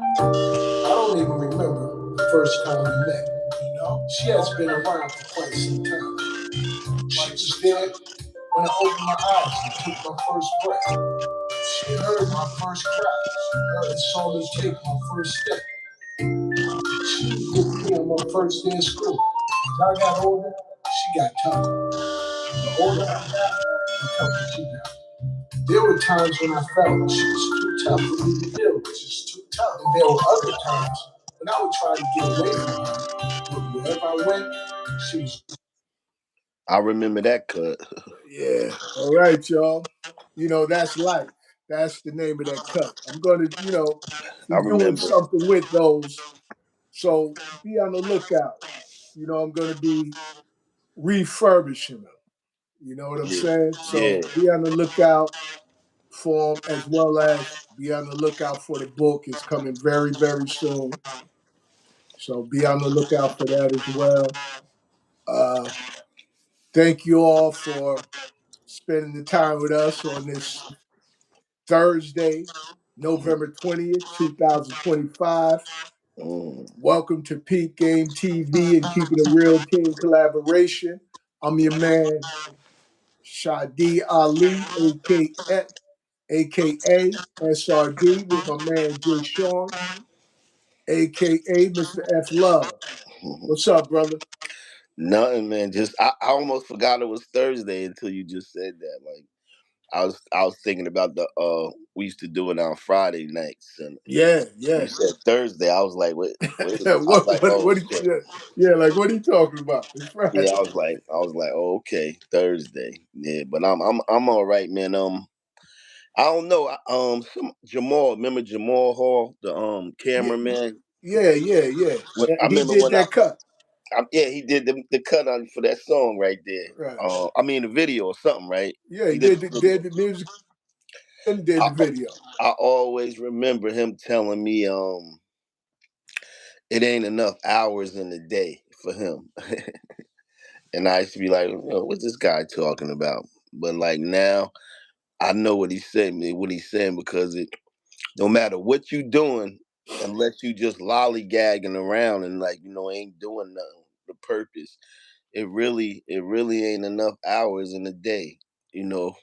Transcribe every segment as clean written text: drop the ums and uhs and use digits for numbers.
I don't even remember the first time we met. You know, she has been around for quite some time. She was there when I opened my eyes and took my first breath. She heard my first cry. She heard and saw me take my first step. She was with me on my first day of school. As I got older, she got tougher. The older I got, the tougher she got. There were times when I felt like she was too tough for me to deal with, just too tough. And there were other times when I would try to get away from her. But wherever I went, she was. I remember that cut. Yeah. All right, y'all. That's life. That's the name of that cut. I'm going to, I be doing remember. something with those. So be on the lookout. I'm going to be refurbishing them. You know what I'm Yeah, saying? yeah. So be on the lookout for them as well as be on the lookout for the book. It's coming very, very soon. So be on the lookout for that as well. Uh, Thank you all for spending the time with us on this Thursday, November 20th, 2025. Mm. Welcome to Peep Game TV and Keeping a Real Team collaboration. I'm your man, Shadi Ali, aka SRD, with my man Jay Sean, aka Mr. F Love. What's up, brother? Nothing, man. Just I almost forgot it was Thursday until you just said that. Like I was thinking about the we used to do it on Friday nights, and Yeah, you yeah. said Thursday. I was like, wait a minute. I was what, like, what, oh what, shit. yeah, like, what are you talking about? It's Yeah, Friday. I was like, oh, okay, Thursday. Yeah, but I'm all right, man. I don't know. Some Jamal, remember Jamal Hall, the Yeah, cameraman. yeah, yeah, yeah. I He remember did when that cut. yeah, he did the cut on for that song right there. Right. I mean the video or something, right? Yeah, He he did did the video. did the music and did I, the video. I always remember him telling me, it ain't enough hours in the day for him, and I used to be like, what's this guy talking about? But like now, I know what he's saying because no matter what you doing, unless you just lollygagging around and like ain't doing nothing, the purpose. It really ain't enough hours in a day. You know,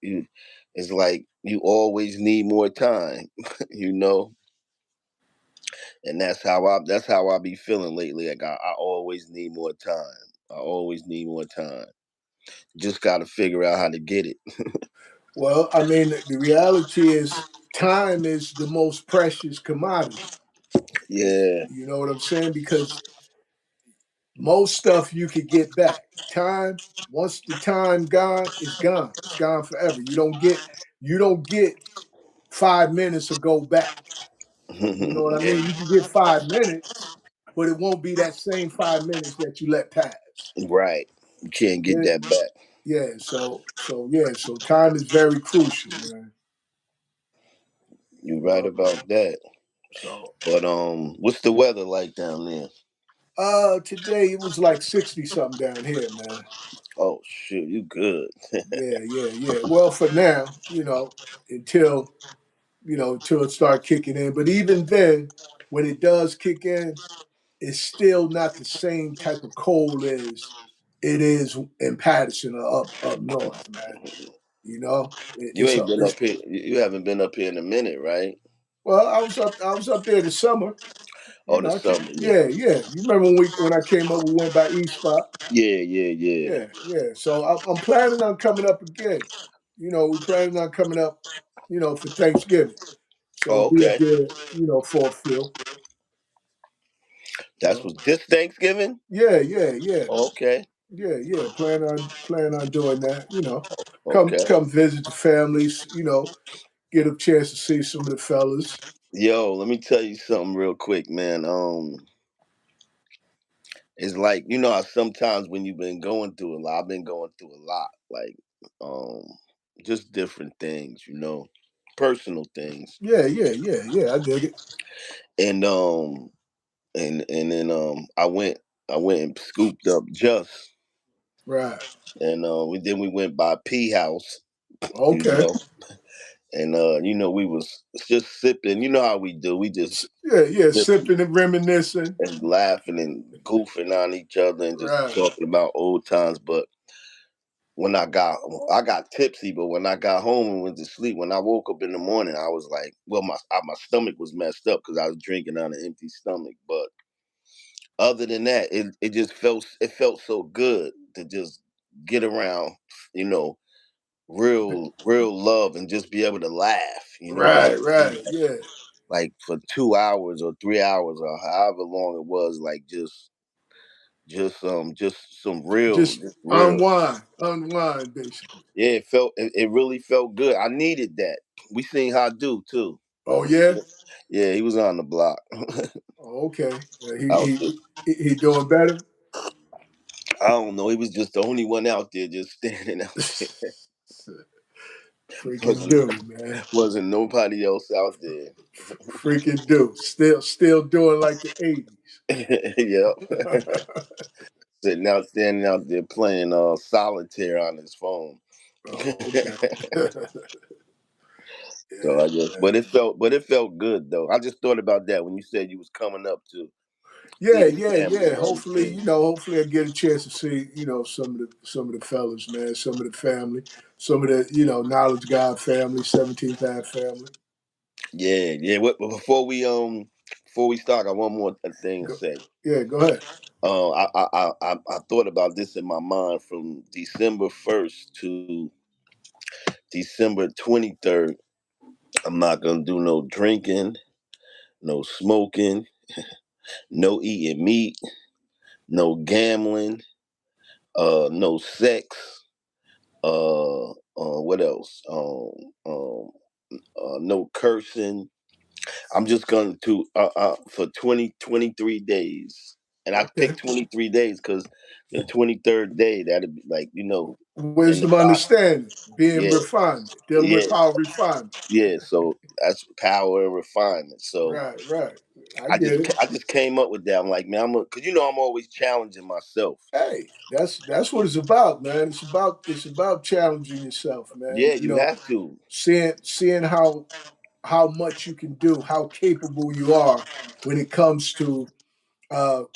you, it's like you always need more time. you know, and that's how I be feeling lately. Like I always need more time. I always need more time. Just got to figure out how to get it. Well, I mean, the reality is time is the most precious commodity. Yeah. You know what I'm saying? Because most stuff you could get back. Time, once the time gone, it's gone. It's gone forever. You don't get 5 minutes to go back. You know what I yeah. mean? You can get 5 minutes, but it won't be that same 5 minutes that you let pass. Right. You can't get Yeah, that back. yeah. So time is very crucial, man. You're You right know. about that. So But what's the weather like down there? today it was like 60 something down here, man. Oh shoot, you good? Yeah, yeah, yeah. Well, for now, until until it start kicking in. But even then, when it does kick in, it's still not the same type of cold as it is in Patterson or up north, man. You It's ain't a been it's up here. You haven't been up here in a minute, right? well, I was up there this summer. Oh, the summer. Yeah. Yeah, yeah. You remember when I came up, we went by East Spot. Yeah, yeah, yeah. Yeah, yeah. So I'm planning on coming up again. We're planning on coming up, for Thanksgiving. So Oh, be up okay. there, for a feel. That's So what this Thanksgiving. yeah, yeah, yeah, Okay, yeah, yeah. Plan on doing that. Come okay. come visit the families. Get a chance to see some of the fellas. Yo, let me tell you something real quick, man. It's like how sometimes when you've been going through a lot, I've been going through a lot, like um, just different things, personal things, Yeah, yeah, yeah, yeah. I dig it. and and then I went and scooped up Just, Right. and then we went by P House, you Okay. know, and we was just sipping. You know how we do. We just Yeah, yeah, sip sipping and reminiscing. and laughing and goofing on each other and just Right. talking about old times. But when I got tipsy, but when I got home and went to sleep, when I woke up in the morning, I was like, well, my stomach was messed up because I was drinking on an empty stomach. But other than that, it felt so good to just get around, you know, real love and just be able to laugh, Right, right. Yeah. like for 2 hours or 3 hours or however long it was, like just some real, Just just real. unwind, unwind, basically. Yeah, it really felt good. I needed that. We seen how do too. Oh yeah. Yeah, he was on the block. Oh, okay. Out there. He doing better. I don't know. He was just the only one out there, just standing out there. Freaking wasn't do, man. wasn't nobody else out there. Freaking do. Still doing like the 80s. Yep. Standing out there playing solitaire on his phone. Oh, okay. So Yeah, I just, man. but it felt good though. I just thought about that when you said you was coming up to see Yeah, the yeah, family yeah. and Hopefully, everything. hopefully I get a chance to see, some of the fellas, man, some of the family, some of the, Knowledge God family, 17th Ave family. Yeah, yeah. Before we start, I got one more thing to Go, say. yeah, go ahead. I thought about this in my mind from December 1st to December 23rd. I'm not gonna do no drinking, no smoking, no eating meat, no gambling, no sex, what else? No cursing. I'm just going to for 23 days, and I Okay. picked 23 days because the 23rd day that'd be like in the Wisdom, Bible. understanding, being Yeah, refined, dealing with yeah, power refinement. yeah. So that's power and refinement. So Right, right. I I get just it. I just came up with that. I'm like, man, because I'm always challenging myself. Hey, that's what it's about, man. It's about challenging yourself, man. Yeah, you have to. Seeing how much you can do, how capable you are when it comes to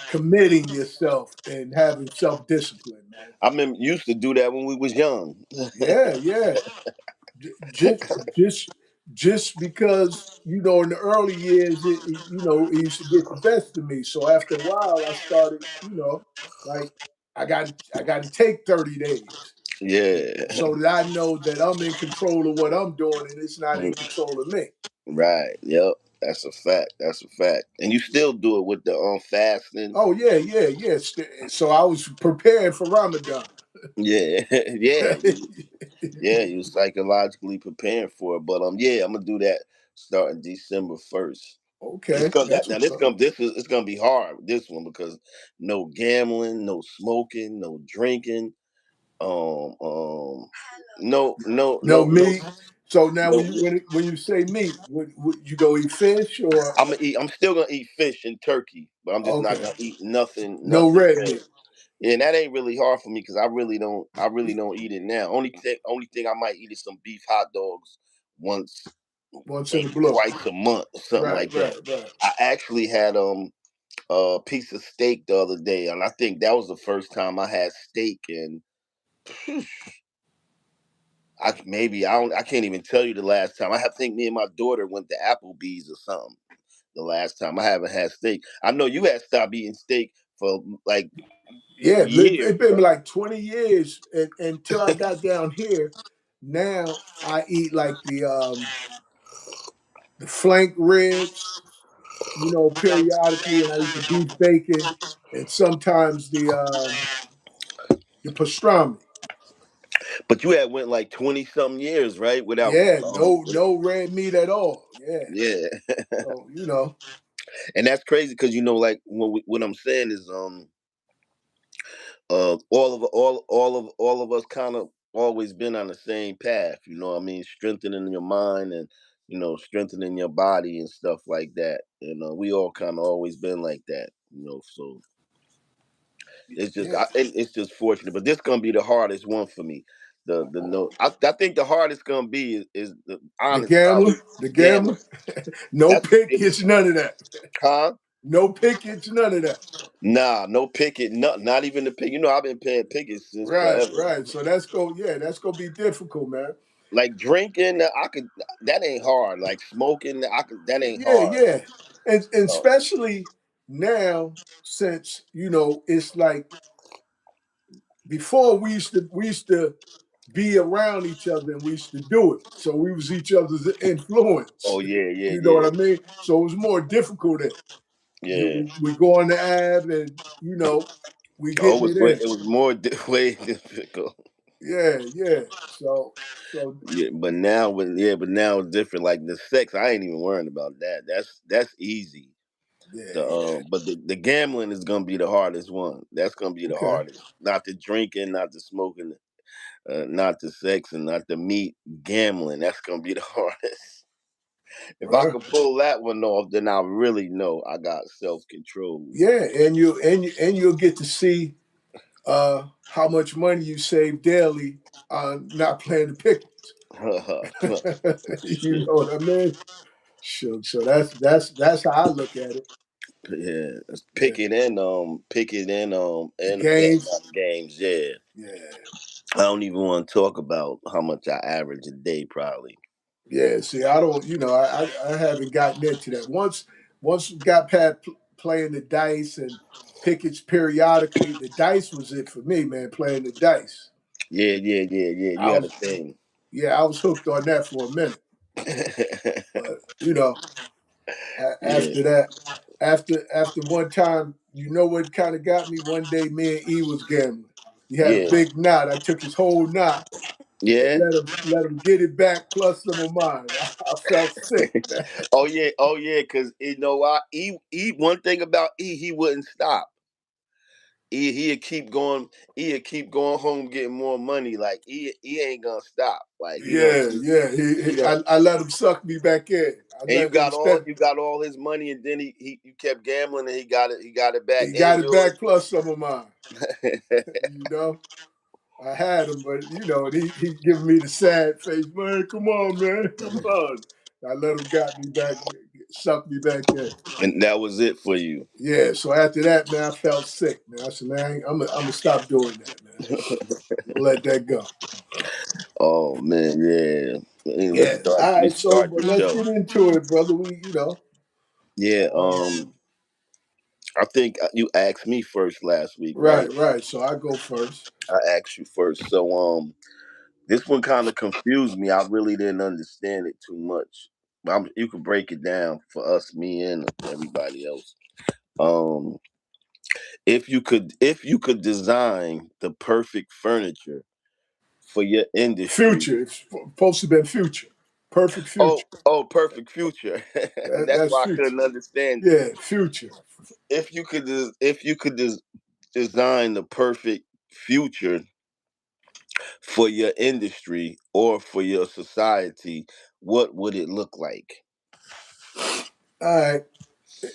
committing yourself and having self discipline, man. I remember used to do that when we was young. Yeah, yeah. Just just just because in the early years it used to get the best of me. So after a while, I started like I got to take 30 days Yeah. so that I know that I'm in control of what I'm doing and it's not in control of me. Right. Yep. That's a fact. That's a fact. And you still do it with the fasting. Oh yeah, yeah, yeah. So I was prepared for Ramadan. Yeah. Yeah. Yeah. You psychologically preparing for it. But yeah, I'm gonna do that starting December 1st. It's Okay, gonna that's now what's this up. come this is it's gonna be hard this one because no gambling, no smoking, no drinking, um um no no No no no meat. So now no. when you say meat, would you go eat fish or I'm still gonna eat fish and turkey, but I'm just not okay? gonna eat nothing No red red. meat Yeah, and that ain't really hard for me because I really don't eat it now. Only thing I might eat is some beef hot dogs once, once in the maybe blue. twice a month, or something Right, like that. right, right. I actually had a piece of steak the other day, and I think that was the first time I had steak, and I can't even tell you the last time. think me and my daughter went to Applebee's or something. The last time I haven't had steak. I know you had stopped eating steak for like Yeah, years, it's been right? like 20 years until I got down here. Now I eat like the flank ribs, periodically, and I eat the beef bacon and sometimes the pastrami. But you had went like 20 something years, right? Without Yeah, no red meat at all. Yeah. yeah. So, And that's crazy because like what I'm saying is all of us kind of always been on the same path, what I mean? Strengthening your mind and strengthening your body and stuff like that. We all kind of always been like that, so it's just yeah. it's just fortunate, but this gonna be the hardest one for me. The no, I think the hardest gonna be is the The honest gambler, college the gambler. gambling. No That's pickets, none of that. huh? No pickets, none of that. Nah, no picket, not even the pick. You know, I've been paying pickets since Right, forever. right. So that's gonna be difficult, man. Like drinking, I could. That ain't hard. Like smoking, I could. That ain't Yeah, hard. yeah. And Uh, especially now, since it's like before we used to be around each other and we used to do it. So we was each other's influence. oh yeah, yeah, You know what yeah, I mean? So it was more difficult. That yeah. we go on the ab and we Oh, getting it in. it was more way difficult. Yeah, yeah. So Yeah, but now but now it's different. Like the sex, I ain't even worrying about that. That's easy. yeah, The yeah. the gambling is gonna be the hardest one. That's gonna be the Okay. hardest. Not the drinking, not the smoking, not the sex, and not the meat. Gambling. That's gonna be the hardest. If I Well, could pull that one off, then I really know I got self control. yeah, and you'll get to see how much money you save daily on not playing the pickets. You know what I mean? Sure. So that's how I look at it. Yeah, Yeah. pick it The and the games. games. Yeah, Yeah. I don't even want to talk about how much I average a day. Probably. Yeah. See, I don't. I haven't gotten into that. Once we got past playing the dice and pickets periodically, the dice was it for me, man. Playing the dice. Yeah, yeah, yeah, yeah. You I got a was thing. Yeah, I was hooked on that for a minute. But Yeah, after that, after one time, you know what kind of got me? One day, me and E was gambling. He had a yeah, big knot. I took his whole knot and yeah. let him get it back plus some of mine. I felt sick, man. Oh yeah. Cause you know what? One thing about he wouldn't stop. He'd keep going. He'd keep going home getting more money. Like he ain't gonna stop. Like Yeah, yeah. he don't. I let him suck me back in. I And let instead you got all his money, and then he you kept gambling, and he got it back he and got it yours. back plus some of mine. You know. I had him, but and he giving me the sad face, man. Come on, man, come on. I let him got me back, sucked me back in. And that was it for you. Yeah. So after that, man, I felt sick, man. I said, man, I'm gonna stop doing that, man. I'm gonna let that go. Oh man, yeah. Hey, Yeah. All right. let's So, start but the let's show. get into it, brother. Yeah, Um, I think you asked me first last week, right? right, right. So I go first. I asked you first. So this one kind of confused me. I really didn't understand it too much. You could break it down for us, me and everybody else. Um, if you could design the perfect furniture for your industry. Future. It's supposed to be future. Perfect future. Perfect future. That's That's why I future. couldn't understand it. Yeah, future. If you could design the perfect future for your industry or for your society, what would it look like? All right.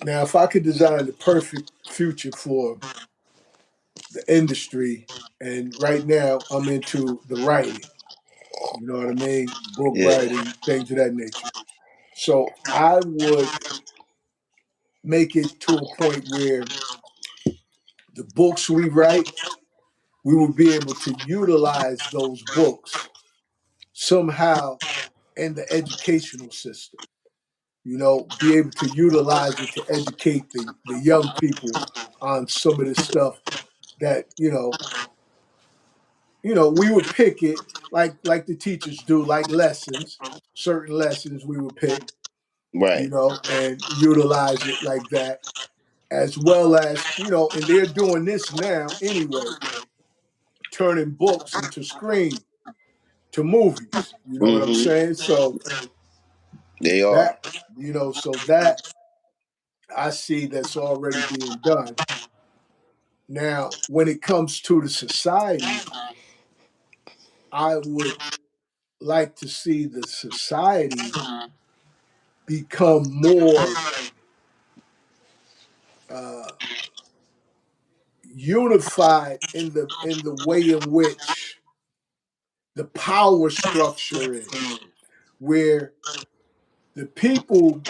Now, if I could design the perfect future for the industry, and right now I'm into the writing, you know what I mean? Book Yeah. writing, things of that nature. So I would make it to a point where the books we write, we would be able to utilize those books somehow in the educational system. Be able to utilize it to educate the young people on some of this stuff that we would pick it like the teachers do, like lessons, certain lessons we would pick, Right. and utilize it like that, as well as, and they're doing this now anyway, turning books into screen to movies. You know what I'm Mm-hmm. saying? So They are. that, so that I see that's already being done. Now, when it comes to the society, I would like to see the society become more uh, unified in the way in which the power structure is, where the people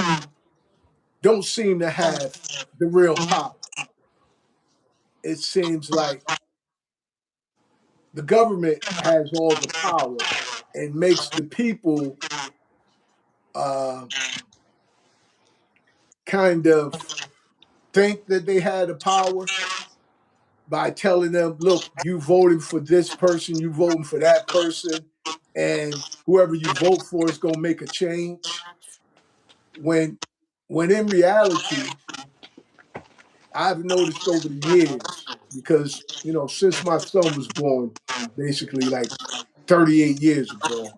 don't seem to have the real power. It seems like the government has all the power and makes the people uh, kind of think that they had the power by telling them, look, you voted for this person, you voting for that person, and whoever you vote for is going to make a change. When, when in reality, I've noticed over the years, because, since my son was born, basically like 38 years ago,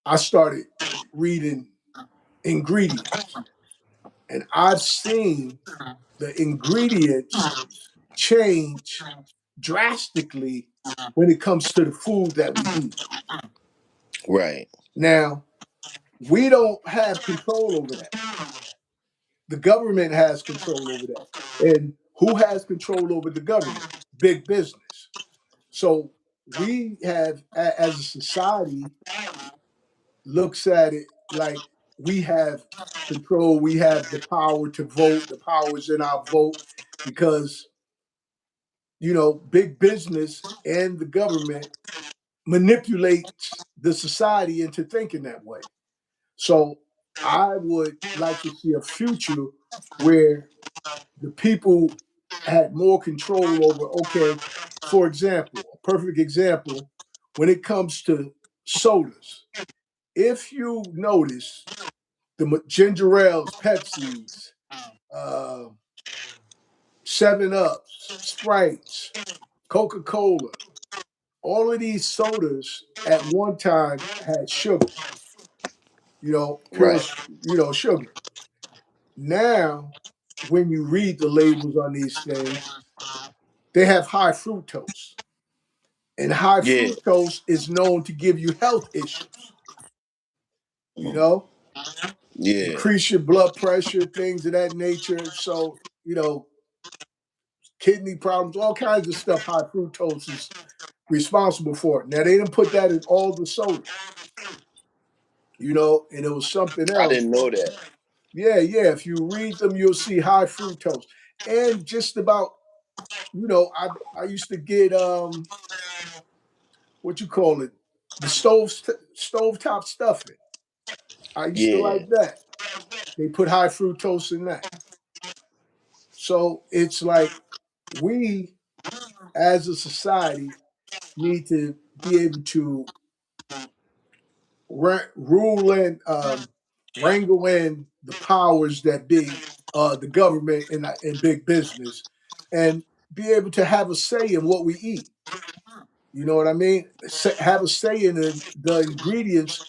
I started reading ingredients. And I've seen the ingredients change drastically when it comes to the food that we eat. Right. Now, we don't have control over that. The government has control over that. And who has control over the government? Big business. So we have, as a society, looks at it like we have control, we have the power to vote, the power is in our vote, because, big business and the government manipulates the society into thinking that way. So I would like to see a future where the people had more control over, okay, for example, a perfect example, when it comes to sodas, if you notice the ginger ales, Pepsis, uh, 7-Ups, Sprites, Coca-Cola, all of these sodas at one time had sugar, pure, Right. sugar. Now, when you read the labels on these things, they have high fructose. And high Yeah. fructose is known to give you health issues, you know, Yeah. increase your blood pressure, things of that nature. So, kidney problems, all kinds of stuff high fructose is responsible for. Now, they didn't put that in all the sodas, and it was something I else. didn't know that. Yeah, yeah. If you read them, you'll see high fructose. And just about, I used to get what you call it, the stovetop stuffing. I used to Yeah. like that. They put high fructose in that. So it's like we as a society need to be able to rule and wrangle in the powers that be, the government and big business, and be able to have a say in what we eat. You know what I mean? Have a say in the ingredients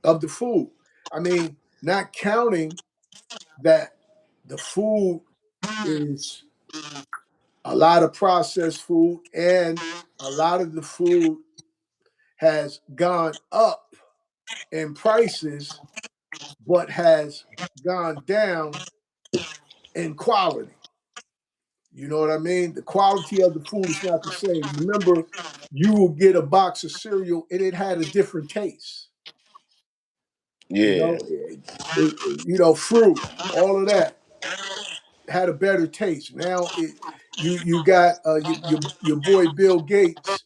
of the food. I mean, not counting that the food is a lot of processed food, and a lot of the food has gone up in prices, but has gone down in quality. You know what I mean? The quality of the food is not the same. Remember, you will get a box of cereal and it had a different taste. You Yeah. know, fruit, all of that had a better taste. Now you got your boy Bill Gates.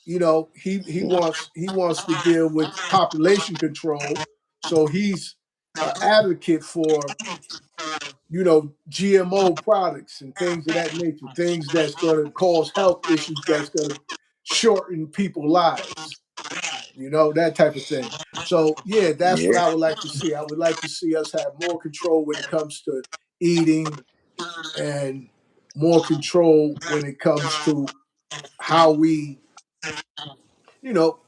He wants to deal with population control, so he's an advocate for GMO products and things of that nature, things that's going to cause health issues, that's going to shorten people's lives, that type of thing. So, yeah, that's what Yeah. I would like to see. I would like to see us have more control when it comes to eating, and more control when it comes to how we, you know,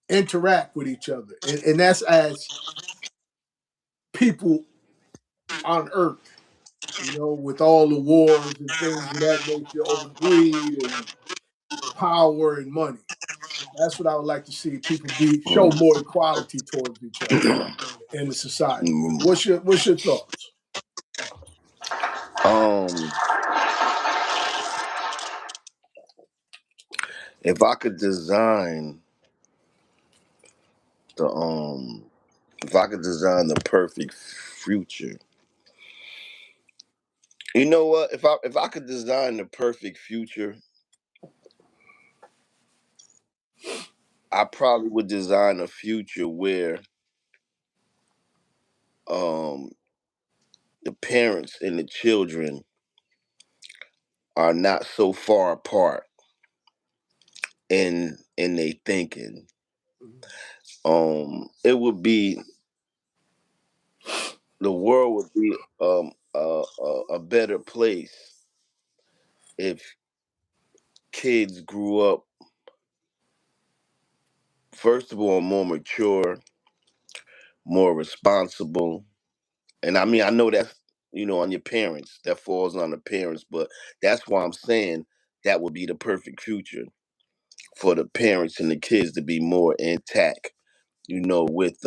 interact with each other. And that's as people on earth, with all the wars and things of that nature over greed and power and money. That's what I would like to see. People show more equality towards each other in the society. Mm. What's your thoughts? Um, if I could design the if I could design the perfect future, you know what? If I could design the perfect future, I probably would design a future where um the parents and the children are not so far apart in they thinking. It would be the world would be a better place if kids grew up, first of all, more mature, more responsible. And I mean, I know that's, on your parents, that falls on the parents, but that's why I'm saying that would be the perfect future for the parents and the kids to be more intact, with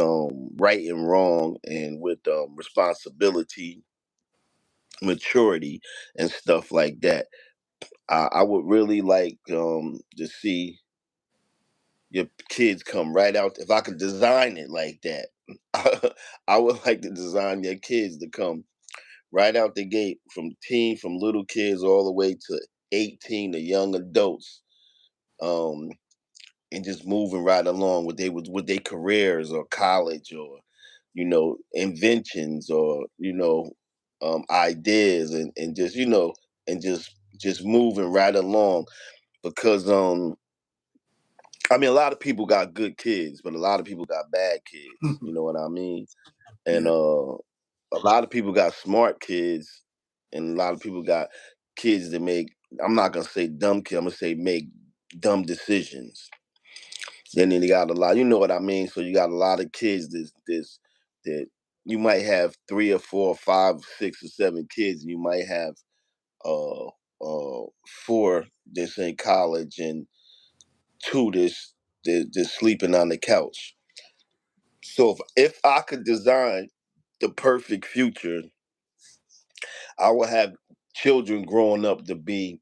right and wrong, and with responsibility, maturity, and stuff like that. I would really like to see your kids come right out. If I could design it like that, I would like to design your kids to come right out the gate, from little kids all the way to 18 to young adults, um, and just moving right along with their careers or college, or inventions, or ideas, and just and just moving right along, because I mean, a lot of people got good kids, but a lot of people got bad kids. You know what I mean? And Yeah. a lot of people got smart kids, and a lot of people got kids that make. I'm not gonna say dumb kids. I'm gonna say make dumb decisions. Then you got a lot. You know what I mean? So you got a lot of kids that you might have three or four or five, six or seven kids, and you might have uh four that's in college and two that's sleeping on the couch. So if I could design the perfect future, I would have children growing up to be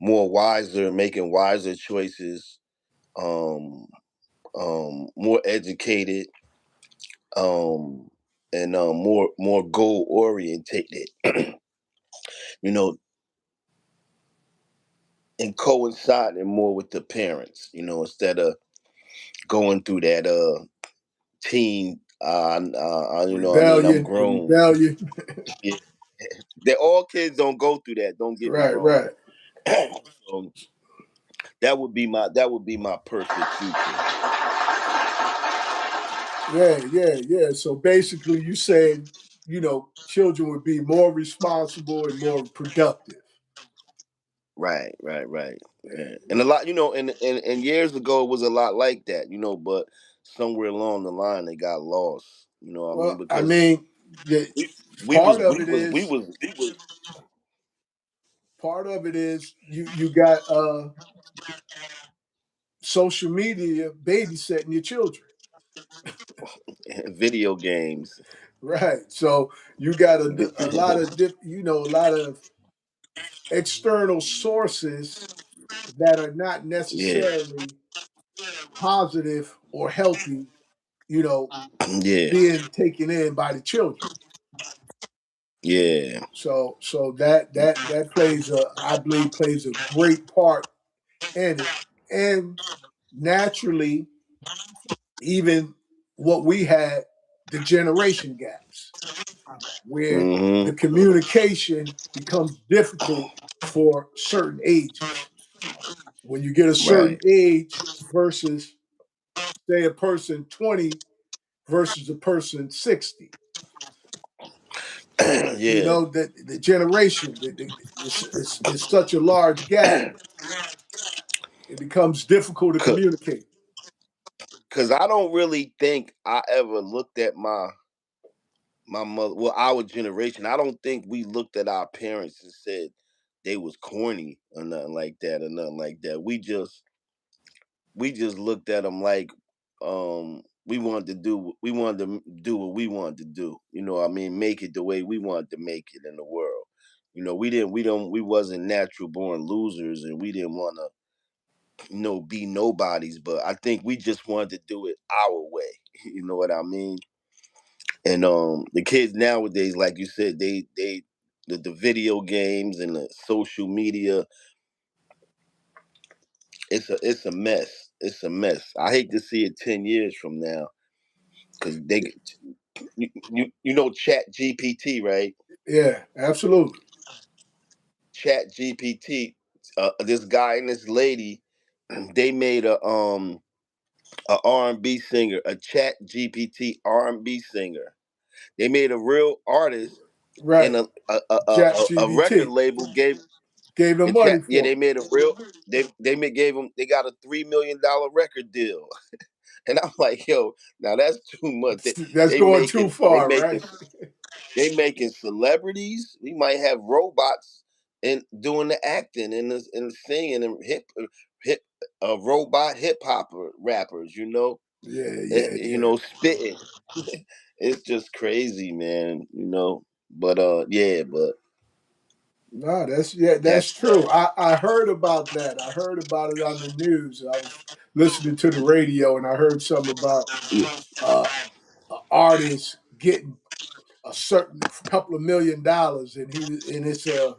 more wiser, making wiser choices, um, more educated, um, and more goal orientated. you know, and coinciding more with the parents. Instead of going through that teen. I mean, I'm The grown. rebellion. Yeah. That all kids don't go through that. Don't get me Right, wrong. right. So that would be my perfect future. Yeah. So basically, you saying, children would be more responsible and more productive. Right, right, right. Yeah. Yeah. And a lot, and years ago it was a lot like that, but somewhere along the line they got lost. You know what I mean? Well, I Because mean, the we we was part of we it was we is was we was part of it is you got social media babysitting your children. video games. Right. So you got a lot of a lot of external sources that are not Yeah, necessarily positive or healthy, you know, yeah, being taken in by the children. yeah. So that plays I believe plays a great part in it. And naturally, even what we had, the generation gaps, where Hmm. the communication becomes difficult for certain ages. When you get a certain Right. age versus, say, a person 20 versus a person 60, Yeah. that the generation is such a large gap, it becomes difficult to communicate. Cause I don't really think I ever looked at my mother, well, our generation. I don't think we looked at our parents and said they was corny or nothing like that, or nothing like that. We just looked at them like we wanted to do what we wanted to do. What I mean, make it the way we wanted to make it in the world. We wasn't natural born losers, and we didn't want to be nobodies, but I think we just wanted to do it our way. You know what I mean? And the kids nowadays, like you said, the video games and the social media, it's a mess. It's a mess. I hate to see it 10 years from now because you know Chat GPT, right? Yeah, absolutely. Chat GPT, this guy and this lady, they made a R&B singer, a Chat GPT R&B singer. They made a real artist, and Right. Chat a record GBT label gave gave them a money chat. Yeah, for they it. made a real. Gave them. They got a $3 million record deal, and I'm like, yo, now that's too much. That's They going too making they far, making right? they making celebrities. We might have robots and doing the acting and the singing and hip robot hip hop rappers. Yeah, yeah, yeah. Spitting. It's just crazy, man. But yeah, but No, that's that's true. I heard about that. I heard about it on the news. I was listening to the radio and I heard something about uh, an artist getting a certain couple of $1 million, and it's a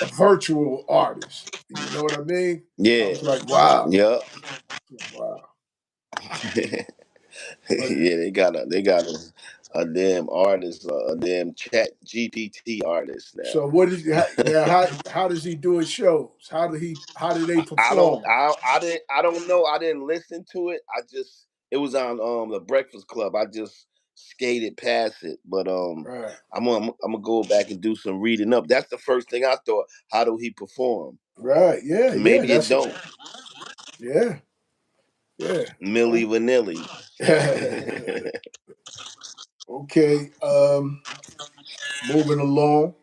virtual artist. You know what I mean? I yeah, was like, wow, yeah. wow. But Yeah, they got a damn artist, a damn Chat GPT artist now. so what is now? How does he do his shows? How do they I don't, perform? I don't know. I didn't listen to it. It was on the Breakfast Club. I just skated past it, but Right, I'm gonna go back and do some reading up. That's the first thing I thought. How do he perform? right, yeah, yeah. Maybe it don't. Yeah, yeah. Millie Vanilli. Okay. Moving along.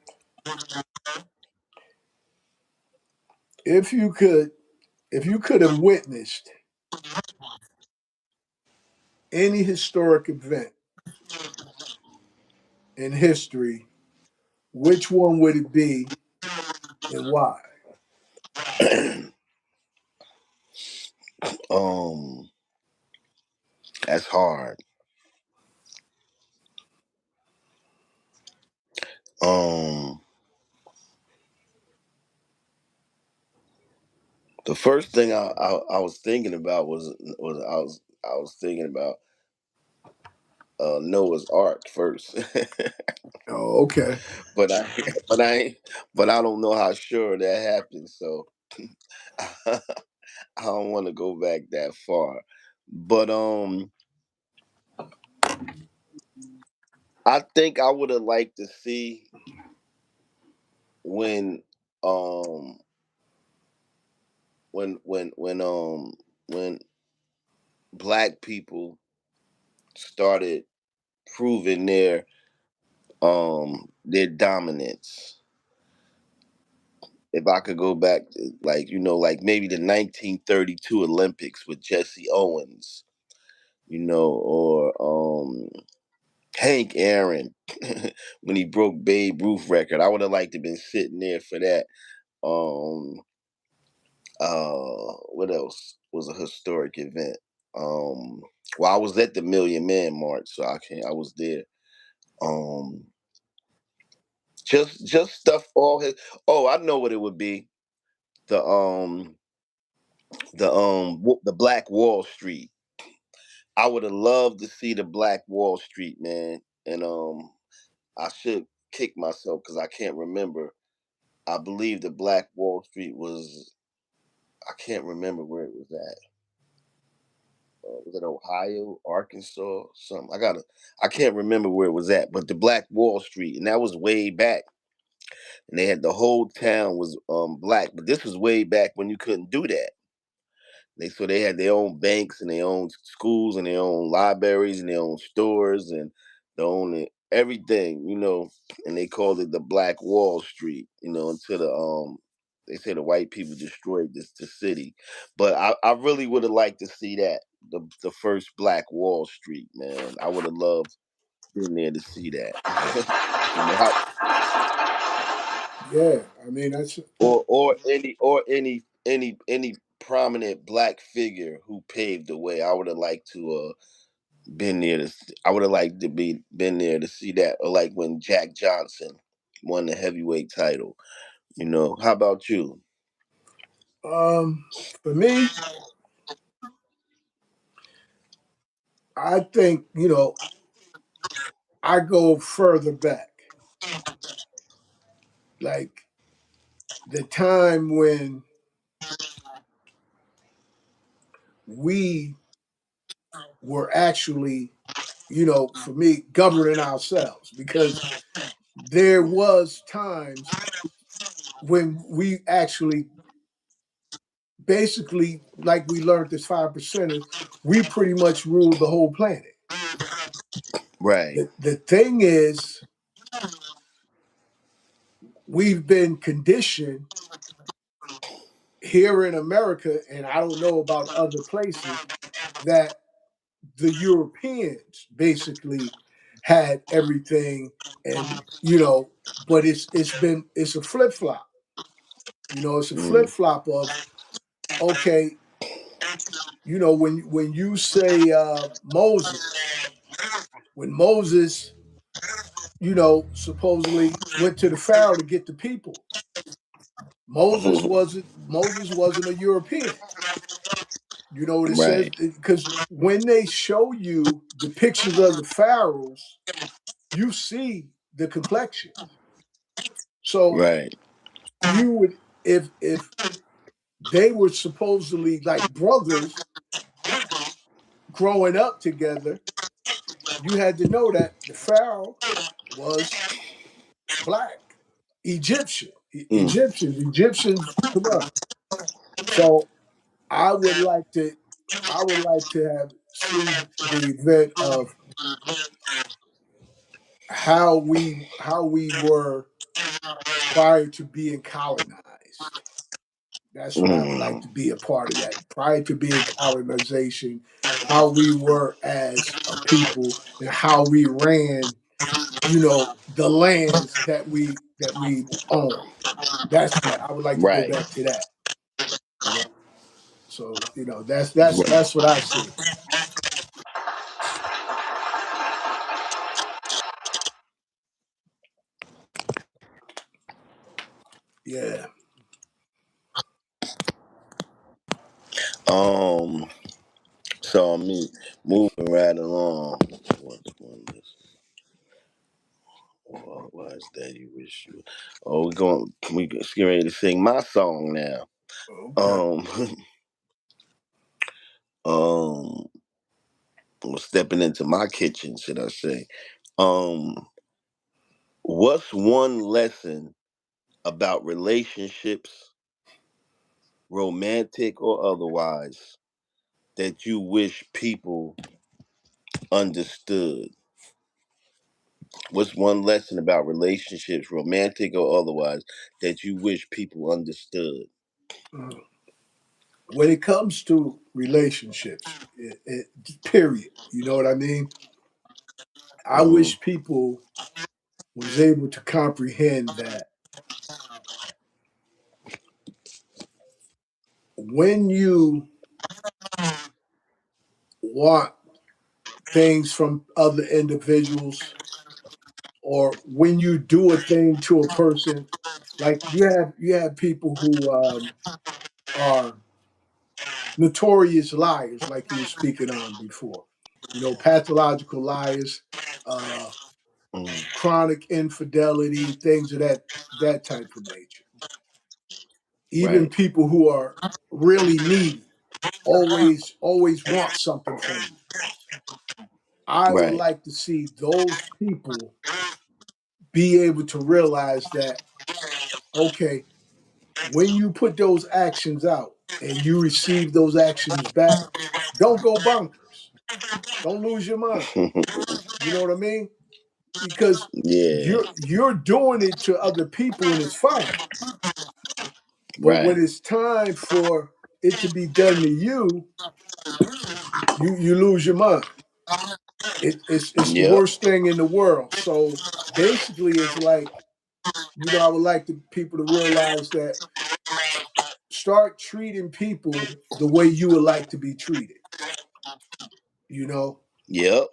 If you could, if you could have witnessed any historic event in history, which one would it be and why? um, that's hard. Um, the first thing I was thinking about was thinking about Noah's Ark first, Oh, okay. but I but I ain't- but I don't know how sure that happened, so I don't want to go back that far. But I think I would have liked to see when um when black people started proving their dominance. If I could go back to, like maybe the 1932 Olympics with Jesse Owens, or Hank Aaron when he broke Babe Ruth record. I would have liked to been sitting there for that. Um what else was a historic event? Um well, I was at the Million Man March, so I was there. Um just stuff all his Oh, I know what it would be. The the Black Wall Street. I would have loved to see the Black Wall Street, man. And I should kick myself because I can't remember. I believe the Black Wall Street was. I can't remember where it was at. Was it Ohio, Arkansas, something? I can't remember where it was at. But the Black Wall Street, and that was way back. And they had the whole town was black. But this was way back when you couldn't do that. They had their own banks and their own schools and their own libraries and their own stores and their own everything, and they called it the Black Wall Street, until they say the white people destroyed the city. But I really would have liked to see that. The first Black Wall Street, man. I would have loved being there to see that. Yeah, I mean that's or any prominent black figure who paved the way. I would have liked to been there to. I would have liked to be been there to see that, or like when Jack Johnson won the heavyweight title. You know, how about you? Um, for me, I think I go further back, like the time when we were actually, for me, governing ourselves, because there was times when we actually basically, like we learned as 5%ers, we pretty much ruled the whole planet. Right. The thing is, we've been conditioned here in America, and I don't know about other places, that the Europeans basically had everything, and but it's a flip flop. It's a flip Mm. flop of, okay, when you say Moses, when Moses, supposedly went to the Pharaoh to get the people, Moses wasn't a European. You know what it says? Right. Because when they show you depictions of the pharaohs, you see the complexion. So Right. you would, if they were supposedly like brothers growing up together, you had to know that the pharaoh was black, Egyptian, Mm. Egyptians. Come on. So I would like to, I would like to have seen the event of how we were prior to being colonized. That's what I would like Mm. to be a part of that. Prior to being colonization, how we were as a people and how we ran, the lands that we own. That's that. I would like to go Right. back to that. You know. So that's what I see. Yeah. Um. So I mean, moving right along. What's one this? Why is that you wish you? Oh, we getting ready to sing my song now. Okay. Um. um. I'm stepping into my kitchen, should I say? Um. What's one lesson about relationships, romantic or otherwise, that you wish people understood? What's one lesson about relationships, romantic or otherwise, that you wish people understood? Uh, when it comes to relationships, period. You know what I mean? I Hmm. wish people was able to comprehend that when you want things from other individuals, or when you do a thing to a person, like you have people who are notorious liars, like you were speaking on before. Pathological liars, uh, Hmm. chronic infidelity, things of that type of nature. Even Right. people who are really needy, always want something from you. I would Right. like to see those people be able to realize that, okay, when you put those actions out and you receive those actions back, don't go bonkers. Don't lose your mind. You know what I mean? Because Yeah. you're doing it to other people and it's fine. But when Right. it's time for it to be done to you, you lose your mind. It's the Yep. worst thing in the world. So basically, it's like, I would like the people to realize that start treating people the way you would like to be treated. You know Yep.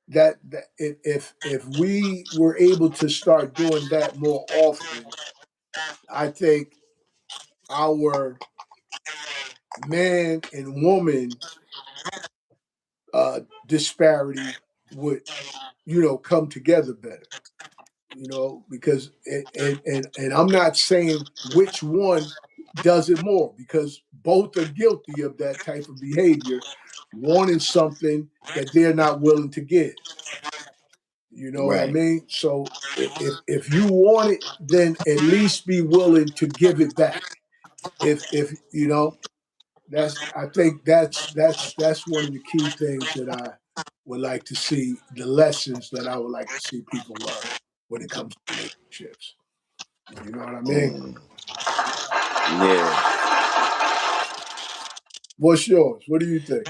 that if we were able to start doing that more often, I think our man and woman disparity would come together better. Because and I'm not saying which one does it more, because both are guilty of that type of behavior, wanting something that they're not willing to give. You know what I Right. mean? So if you want it, then at least be willing to give it back. If that's I think that's one of the key things that I would like to see, the lessons that I would like to see people learn when it comes to relationships. You know what I mean? Mm, yeah. What's yours? What do you think?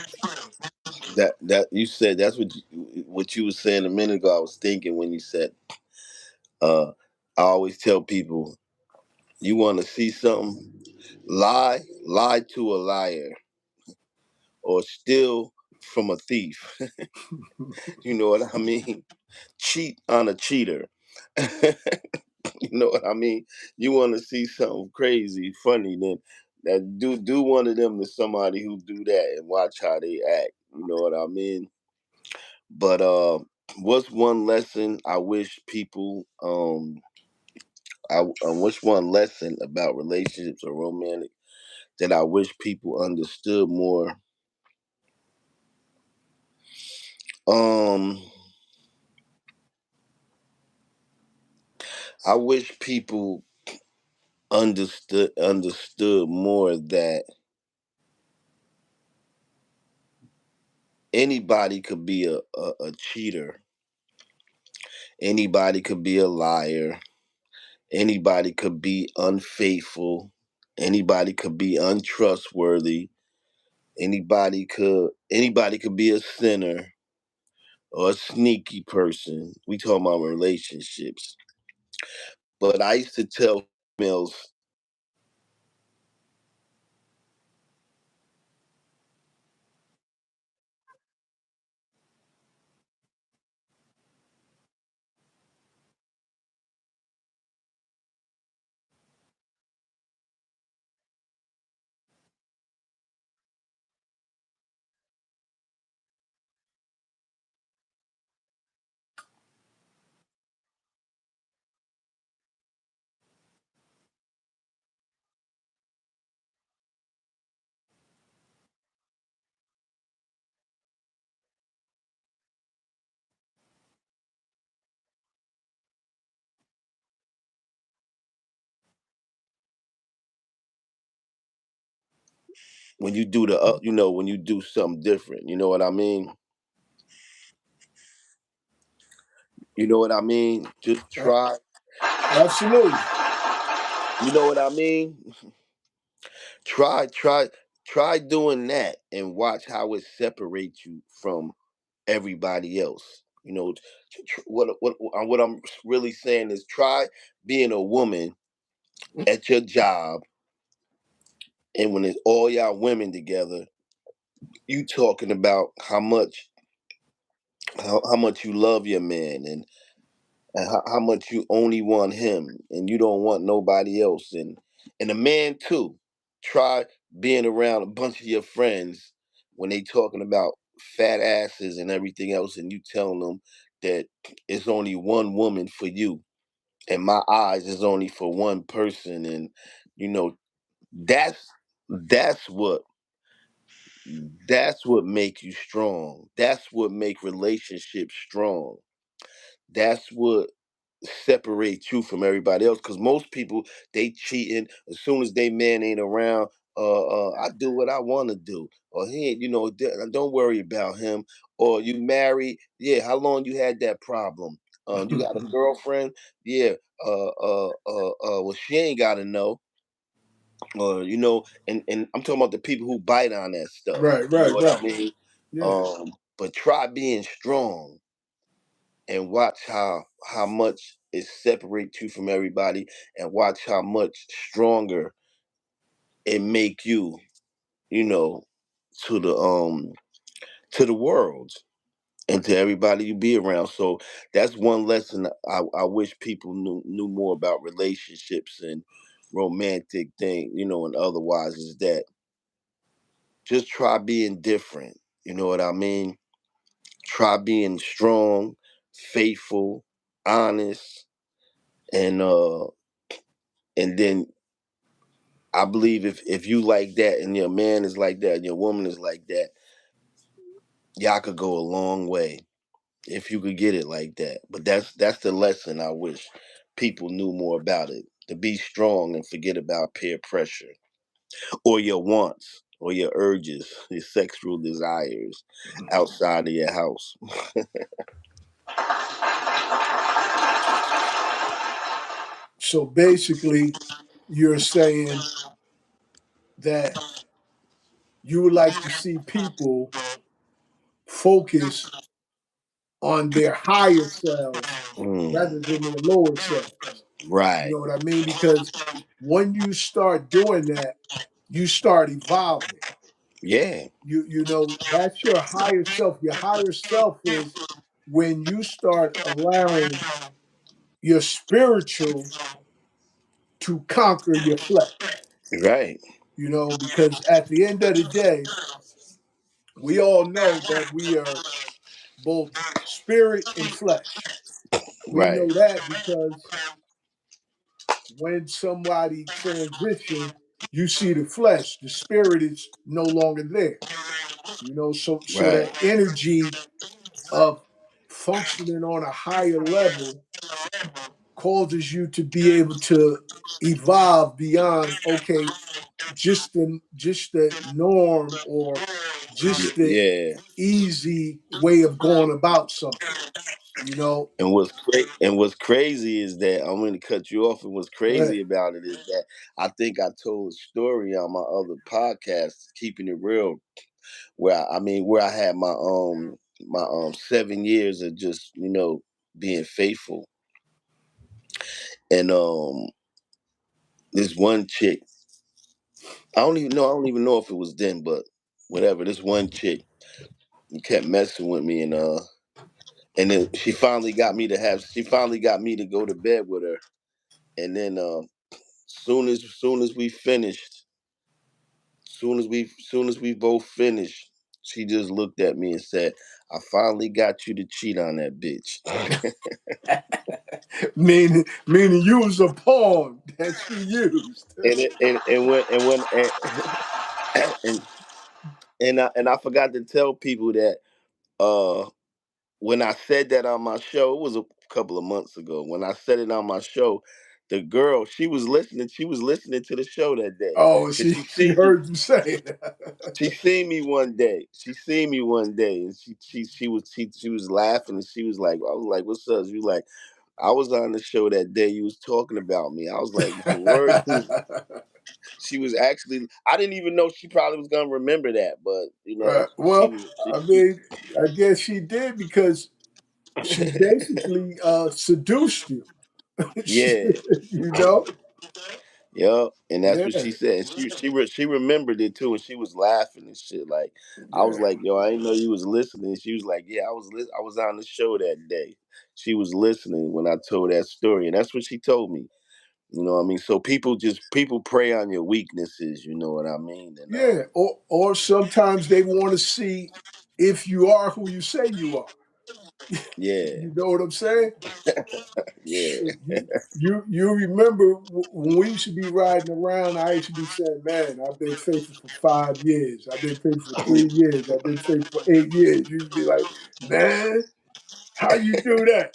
That you said that's what you was saying a minute ago. I was thinking when you said, uh, I always tell people, you want to see something, lie to a liar, or steal from a thief. You know what I mean? Cheat on a cheater. You know what I mean? You want to see something crazy, funny, then that do one of them to somebody who do that and watch how they act. You know what I mean? But what's one lesson I wish people what's one lesson about relationships or romantic that I wish people understood more? Um, I wish people understood more that anybody could be a cheater, anybody could be a liar, anybody could be unfaithful, anybody could be untrustworthy, anybody could be a sinner or a sneaky person. We talking about relationships. But I used to tell females, when you do when you do something different, you know what I mean? You know what I mean? Just Uh, try. Absolutely. You know what I mean? Try, try doing that and watch how it separates you from everybody else. What I'm really saying is try being a woman at your job, and when it's all y'all women together, you talking about how much you love your man, and how much you only want him and you don't want nobody else, and a man too. Try being around a bunch of your friends when they talking about fat asses and everything else, and you telling them that it's only one woman for you, and my eyes is only for one person, and you know that's that's what that's what make you strong. That's what make relationships strong. That's what separate you from everybody else. Because most people, they cheating as soon as they man ain't around. I do what I want to do, or he ain't, don't worry about him. Or you married, yeah? How long you had that problem? You got a girlfriend, yeah? Well, she ain't got to know, or and I'm talking about the people who bite on that stuff. Right, You know right, what I right. mean? Yeah. But try being strong and watch how much it separates you from everybody, and watch how much stronger and make you, you know, to the world and to everybody you be around. So that's one lesson I wish people knew more about relationships and romantic thing, and otherwise is that just try being different. You know what I mean? Try being strong, faithful, honest, and and then I believe if you like that and your man is like that and your woman is like that, y'all could go a long way if you could get it like that. But that's the lesson I wish people knew more about it. To be strong and forget about peer pressure or your wants or your urges, your sexual desires outside of your house. So basically, you're saying that you would like to see people focus on their higher selves Mm, rather than their lower selves. You right. know what I mean? Because when you start doing that, you start evolving. Yeah. You know, that's your higher self. Your higher self is when you start allowing your spiritual to conquer your flesh. Right. You know, because at the end of the day, we all know that we are both spirit and flesh. We Right. know that because when somebody transition, you see the flesh, the spirit is no longer there. You know, so Right. that energy of functioning on a higher level causes you to be able to evolve beyond okay, just the norm or just the Yeah. easy way of going about something. You know, And what's crazy is that I'm going to cut you off. And what's go ahead. crazy about it is that I think I told a story on my other podcast, Keeping It Real, where I had my 7 years of just being faithful, and this one chick, I don't even know if it was then, but whatever. This one chick kept messing with me, and then she finally got me to go to bed with her, and then soon as we finished, soon as we both finished, she just looked at me and said, "I finally got you to cheat on that bitch." Meaning you was a pawn that she used. And and I forgot to tell people that uh when I said that on my show, it was a couple of months ago. When I said it on my show, the girl, she was listening to the show that day Oh, because she she heard you say it. she seen me one day. She seen me one day, and she was laughing, and she was like, I was like, "What's up?" She was like, "I was on the show that day. You was talking about me." I was like, "Word." She was actually. I didn't even know she probably was gonna remember that, but she Well, was. I mean, I guess she did because she basically seduced you. Yeah. You know? Yep, and that's what Yeah, she said. And she remembered it too, and she was laughing and shit. Like I was yeah, like, "Yo, I didn't know you was listening." She was like, "Yeah, I was on the show that day." She was listening when I told that story, and that's what she told me. You know what I mean? So people prey on your weaknesses. You know what I mean? And yeah. Or sometimes they want to see if you are who you say you are. yeah, You know what I'm saying? yeah, You remember when we used to be riding around? I used to be saying, "Man, I've been faithful for 5 years. I've been faithful for 3 years. I've been faithful for 8 years." You used to be like, "Man, how you do that?"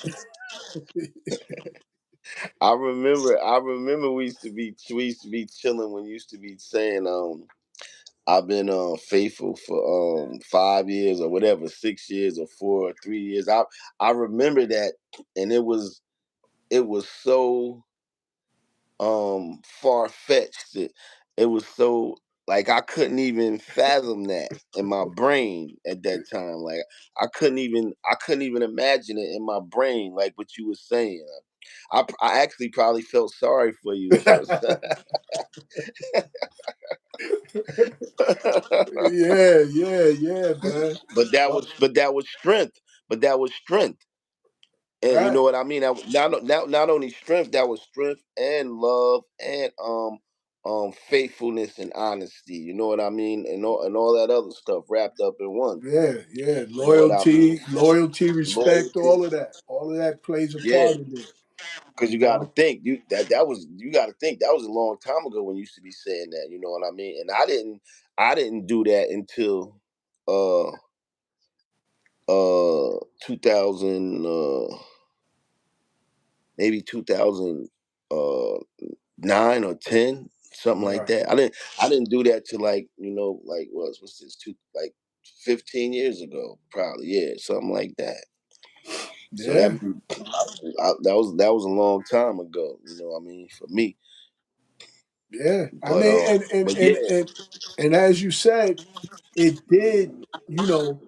I remember we used to be chilling when you used to be saying I've been faithful for 5 years or whatever, 6 years or 4 or 3 years. I remember that, and it was so far fetched. It was so like I couldn't even fathom that in my brain at that time. Like I couldn't even imagine it in my brain. Like what you were saying. I actually probably felt sorry for you. Yeah, yeah, yeah, man. Uh, but that was strength. But that was strength. And you right. know what I mean? Not only strength, that was strength and love and faithfulness and honesty. You know what I mean? And all that other stuff wrapped up in one. Yeah, yeah. You know what I mean? Loyalty, respect, Loyalty. all of that. All of that plays a Yeah. part in it. Because you You got to know? think you got to think that was a long time ago when you used to be saying that. You know what I mean? And I didn't do that until uh 2000 maybe 2000 9 or 10, something like Right. that. I didn't do that till like, like what's this, 15 years ago, probably. Yeah, something like that. So Yeah. that was a long time ago. You know what I mean, for me. Yeah. I But mean, but yeah, and as you said, it did, you know,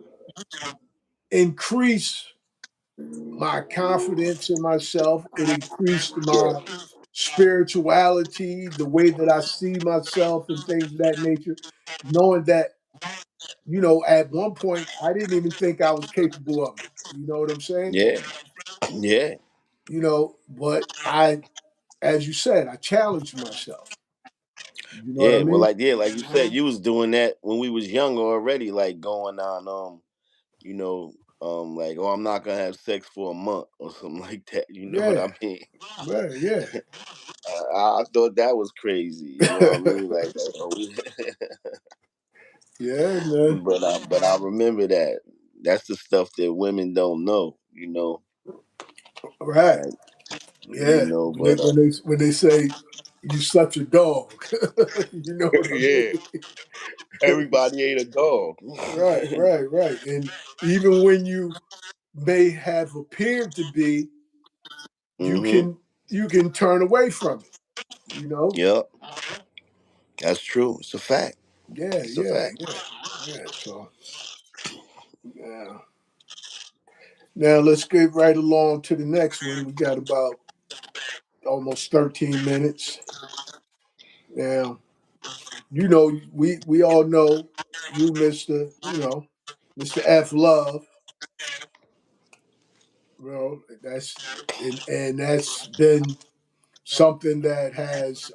increase my confidence in myself. It increased yeah, my spirituality, the way that I see myself and things of that nature, knowing that, at one point I didn't even think I was capable of it. You know what I'm saying? yeah, yeah, But as you said, I challenged myself. You know what I yeah. Well, mean? like you said, you was doing that when we was younger already, like going on, you know, like, oh, I'm not gonna have sex for a month or something like that. You know what Yeah. I mean? Yeah, yeah. I thought that was crazy. You know what I mean? Like, oh, Yeah, man. but I remember that. That's the stuff that women don't know. Right. Like, Yeah. When they but say you such a dog. You know what I yeah, mean? everybody ain't a dog. Right, right, right. And even when you may have appeared to be, you hmm can you can turn away from it, you know? Yep, that's true. It's a fact. Yeah, It's a yeah, fact. yeah. Yeah. So yeah. Now let's get right along to the next one. We got about almost 13 minutes. Now, we all know you, Mr. F Love. Well, and that's been something that has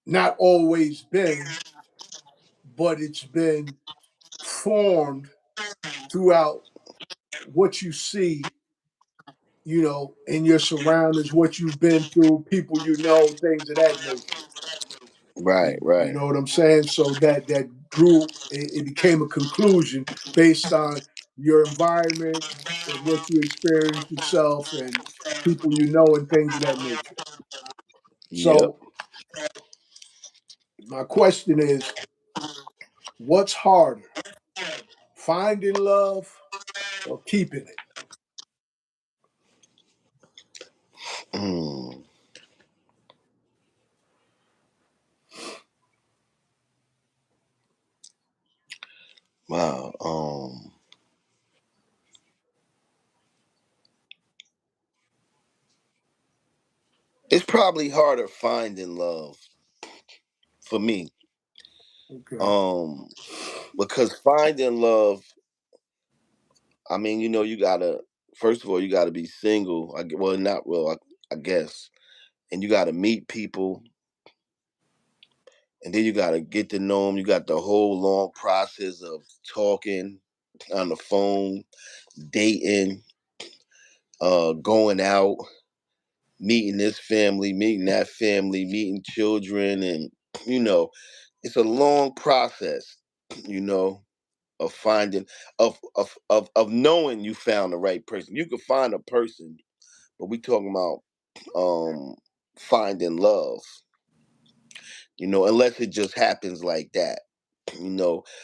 not always been, but it's been formed throughout what you see, in your surroundings, what you've been through, people things of that nature. Right, You right. know what I'm saying? So that grew, it became a conclusion based on your environment and what you experienced yourself and people and things of that nature. Yep. So my question is, what's harder, finding love or keeping it? Mm, wow. It's probably harder finding love for me. Okay. Um, because finding love, I mean, you gotta first of all you gotta be single. Well, not well, I guess, and you gotta meet people, and then you gotta get to know them. You got the whole long process of talking on the phone, dating, going out, meeting this family, meeting that family, meeting children, and you know, it's a long process. You know, of finding of knowing you found the right person. You could find a person, but we talking about finding love, unless it just happens like that.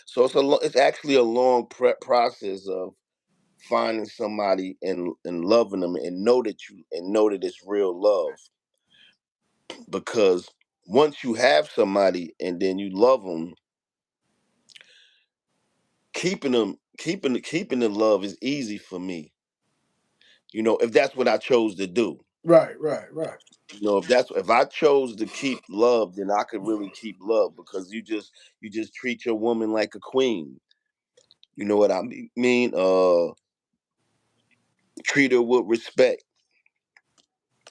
So it's actually a long process of finding somebody and loving them and know that it's real love, because once you have somebody and then you love them, keeping the love is easy for me, if that's what I chose to do. Right, right, right. If I chose to keep love, then I could really keep love because you just treat your woman like a queen. You know what I mean? Treat her with respect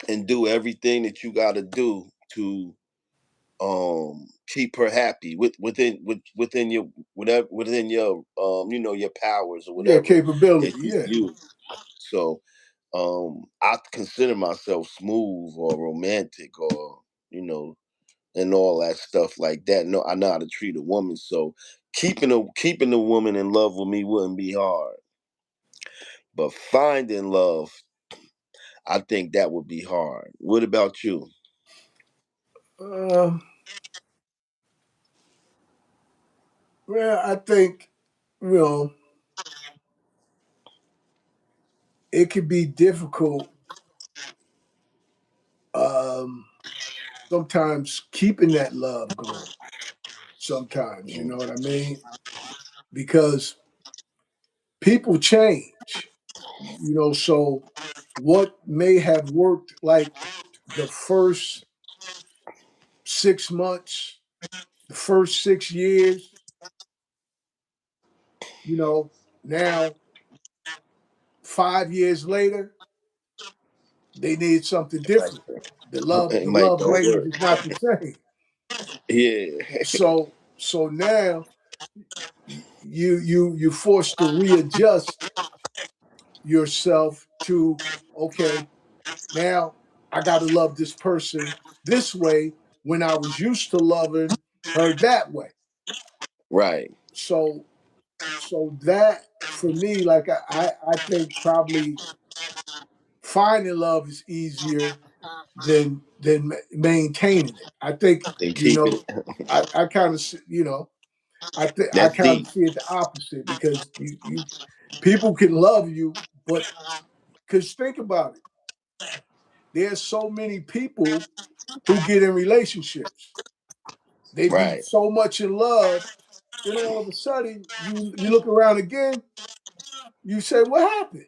and do everything that you got to do to keep her happy within your whatever within your your powers or Yeah, whatever that capability. you Yeah. use. So I consider myself smooth or romantic or you know and all that stuff like that. No, I know how to treat a woman. So keeping a woman in love with me wouldn't be hard. But finding love, I think that would be hard. What about you? Uh, well, I think you know it could be difficult. Um, Sometimes keeping that love going. Sometimes, you Mm, know what I mean? Because people change. So what may have worked like the first 6 months, the first 6 years, you know, now 5 years later, they need something different. it The might love don't language work. is not the same. Yeah, So now you forced to readjust yourself to, okay, now I got to love this person this way when I was used to loving her that way. right. So so that for me, like I think probably finding love is easier than maintaining it. I think And you keep it. know I kind of I That's kind of deep. see it the opposite because you people can love you, but because think about it, there's so many people who get in relationships. They be Right. so much in love, then all of a sudden you look around again, you say, "What happened?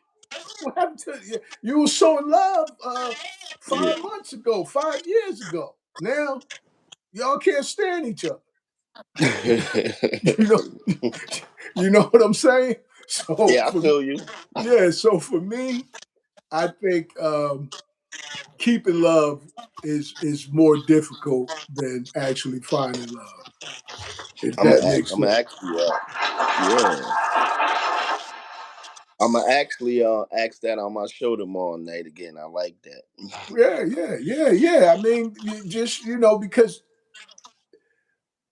What happened to you? You were so in love Yeah. 5 months ago, 5 years ago. Now y'all can't stand each other." You know, you know what I'm saying? So Yeah, I for feel you. yeah, so for me, I think keeping love is more difficult than actually finding love. If that makes I'm gonna sense. actually, yeah, I'm gonna actually ask that on my show tomorrow night again. I like that. Yeah, yeah, yeah, yeah. I mean, you just because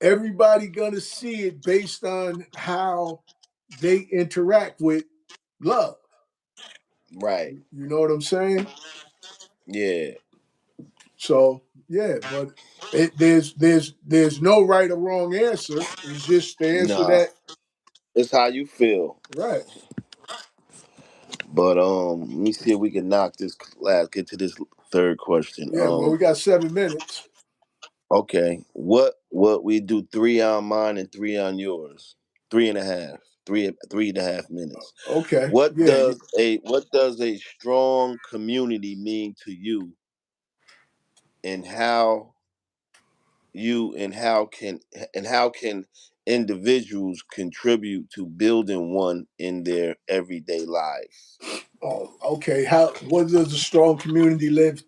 everybody gonna see it based on how they interact with love. Right. You know what I'm saying? Yeah. So yeah, but there's no right or wrong answer. It's just the answer Nah, that it's how you feel. right. But let me see if we can knock this class. Get to this third question. Yeah, well, we got 7 minutes. Okay. What we do three on mine and three on yours. Three and a half. Three and a half minutes. Okay. What Yeah. does a strong community mean to you, and how can individuals contribute to building one in their everyday lives? Oh, okay. How? What does a strong community live?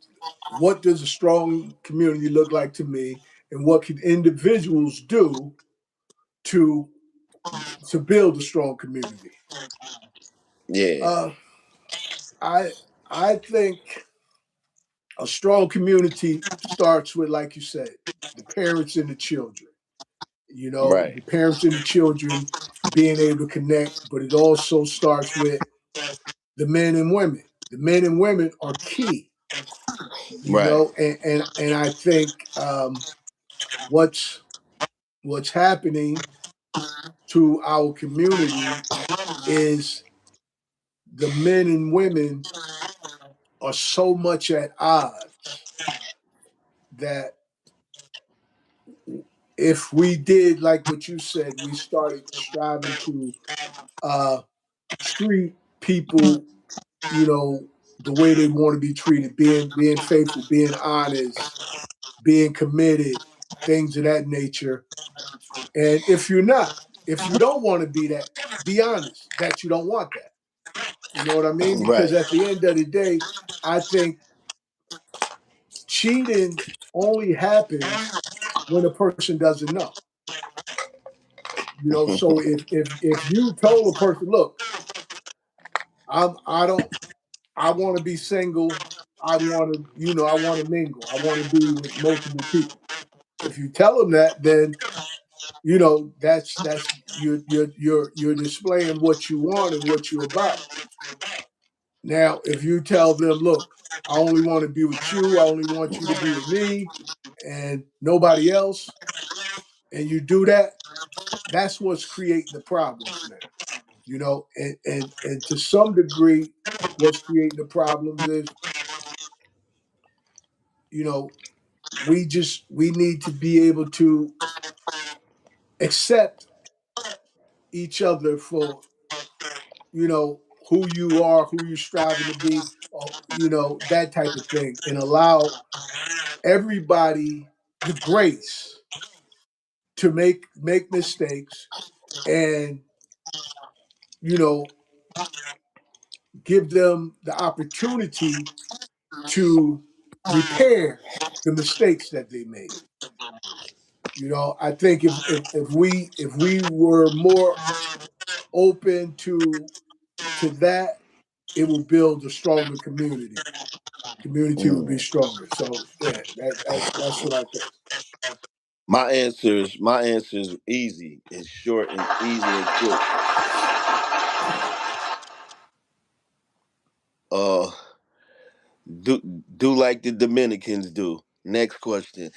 What does a strong community look like to me, and what can individuals do to build a strong community? Yeah. Uh, I I think a strong community starts with, like you said, the parents and the children. Right. The parents and the children being able to connect, but it also starts with the men and women. The men and women are key. Right. And I think what's happening to our community is the men and women are so much at odds that if we did like what you said, we started striving to uh, treat people, you know, the way they want to be treated, being faithful, being honest, being committed, things of that nature. And if you're not, if you don't want to be that, be honest that you don't want that. You know what I mean? Because Right. at the end of the day, I think cheating only happens when a person doesn't know. You know, so if you told a person, look, I don't I want to be single, I want to, I want to mingle, I want to be with multiple people. If you tell them that, then that's you're displaying what you want and what you're about. Now, if you tell them, look, I only want to be with you, I only want you to be with me and nobody else, and you do that, that's what's creating the problems now. And to some degree, what's creating the problems is, you know, we need to be able to accept each other for, who you are, who you're striving to be, that type of thing, and allow everybody the grace to make mistakes and, you know, give them the opportunity to repair the mistakes that they made. I think if we were more open to that, it will build a stronger community. Community will be Mm. stronger. So yeah, that's what I think. My answer is easy. It's short and easy and quick. Uh, do do like the Dominicans do. Next question.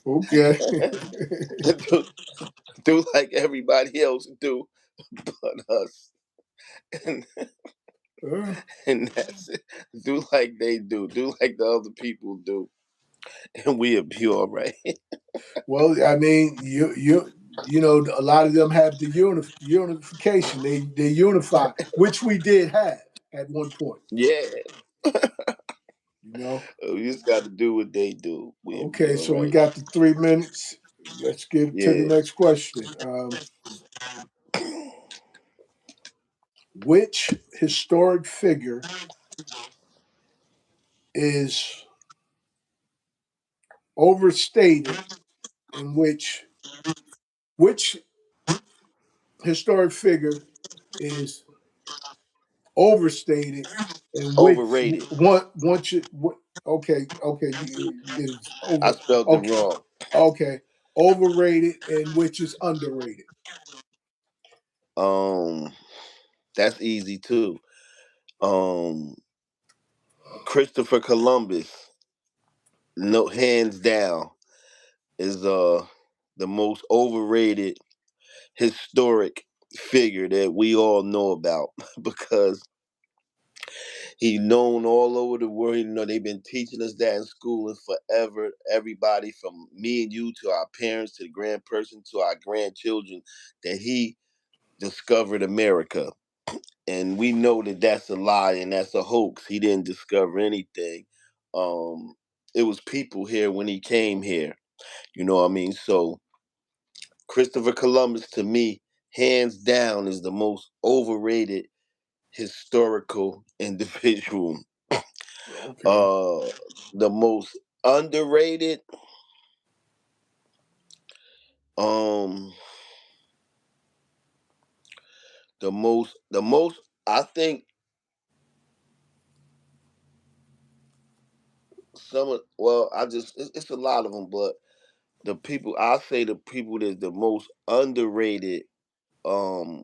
Okay. do, do like everybody else do, but us. And, and that's it. Do like they do. Do like the other people do, and we'll be all right. Well, I mean, a lot of them have the unification. They unify, which we did have at one point. Yeah. You know. We just got to do what they do. We'll be Okay, all so we right. got the 3 minutes. Let's get to the Yeah. next question. Which historic figure is overstated, in which historic figure is overstated, and which Overrated. one once you what okay is I over spelled it okay wrong. okay overrated, and which is underrated. Um, that's easy too. Um, Christopher Columbus, no hands down, is the most overrated historic figure that we all know about because he's known all over the world. They've been teaching us that in school and forever. Everybody from me and you to our parents to the grandperson to our grandchildren, that he discovered America. And we know that that's a lie and that's a hoax. He didn't discover anything. Um, it was people here when he came here. You know what I mean? So Christopher Columbus, to me, hands down, is the most overrated historical individual. Okay, Uh, the most underrated. Um, the most. I think some of. Well, it's a lot of them, but I say the people that's the most underrated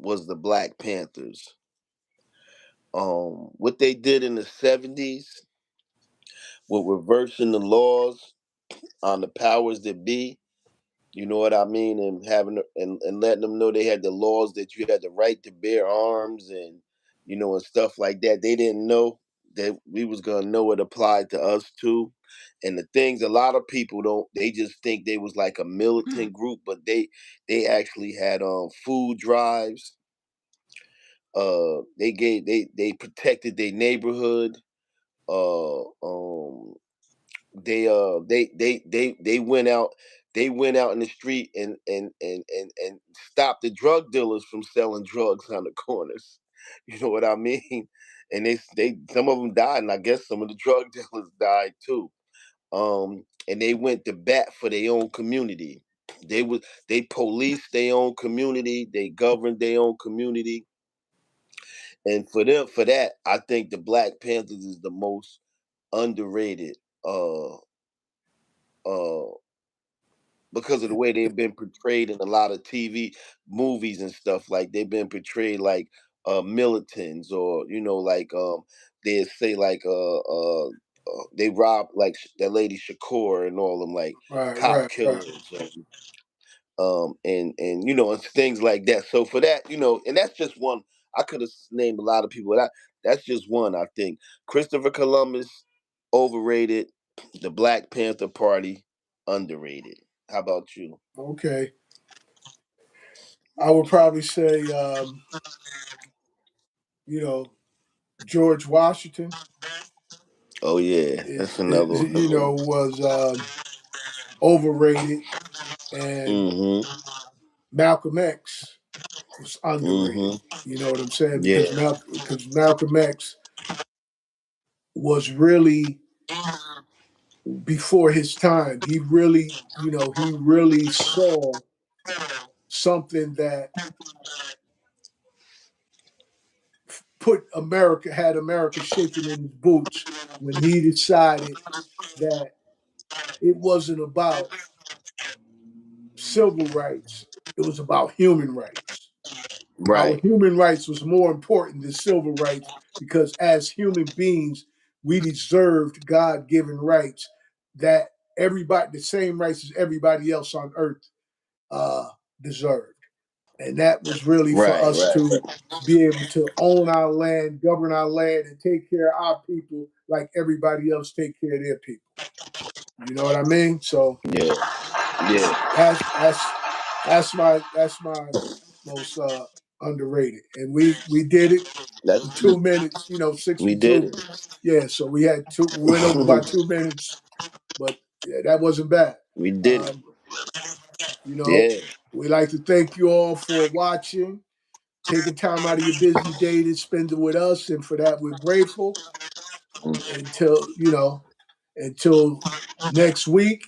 was the Black Panthers. What they did in the 70s with reversing the laws on the powers that be, you know what I mean, and and letting them know they had the laws that you had the right to bear arms and and stuff like that. They didn't know that we was gonna know it applied to us too. And the things a lot of people don't, they just think they was like a militant group, but they actually had food drives. They protected their neighborhood. Uh, they went out. They went out in the street and stopped the drug dealers from selling drugs on the corners. You know what I mean? And they some of them died, and I guess some of the drug dealers died too. And they went to bat for their own community. They policed their own community. They governed their own community, and for that, I think the Black Panthers is the most underrated. Uh, because of the way they've been portrayed in a lot of TV movies and stuff. Like they've been portrayed like militants, or they say like they robbed like that lady Shakur and all them like Right, cop right, right. killers. And and things like that. So for that, and that's just one. I could have named a lot of people. That's just one. I think Christopher Columbus overrated. The Black Panther Party underrated. How about you? Okay. I would probably say, you know, George Washington Oh yeah, that's is another one. was overrated, and Mhm. Malcolm X was underrated. Mhm. You know what I'm saying? Yeah. Because Malcolm X was really before his time. He really, he really saw something that had America shaking in his boots when he decided that it wasn't about civil rights, it was about human rights. Our Right. human rights was more important than civil rights because as human beings, we deserved God given rights that the same rights as everybody else on earth uh, deserved. And that was really for Right. us Right. to be able to own our land, govern our land, and take care of our people like everybody else take care of their people. You know what I mean? So Yeah. Yeah. that's that's that's my most underrated. And we did it That's in 2 minutes, six we for did two. it. Yeah, so we had two, we went over by 2 minutes, but yeah, that wasn't bad. We did it. Um, you know, Yeah. we like to thank you all for watching, taking time out of your busy day to spend it with us, and for that we're grateful. Until until next week.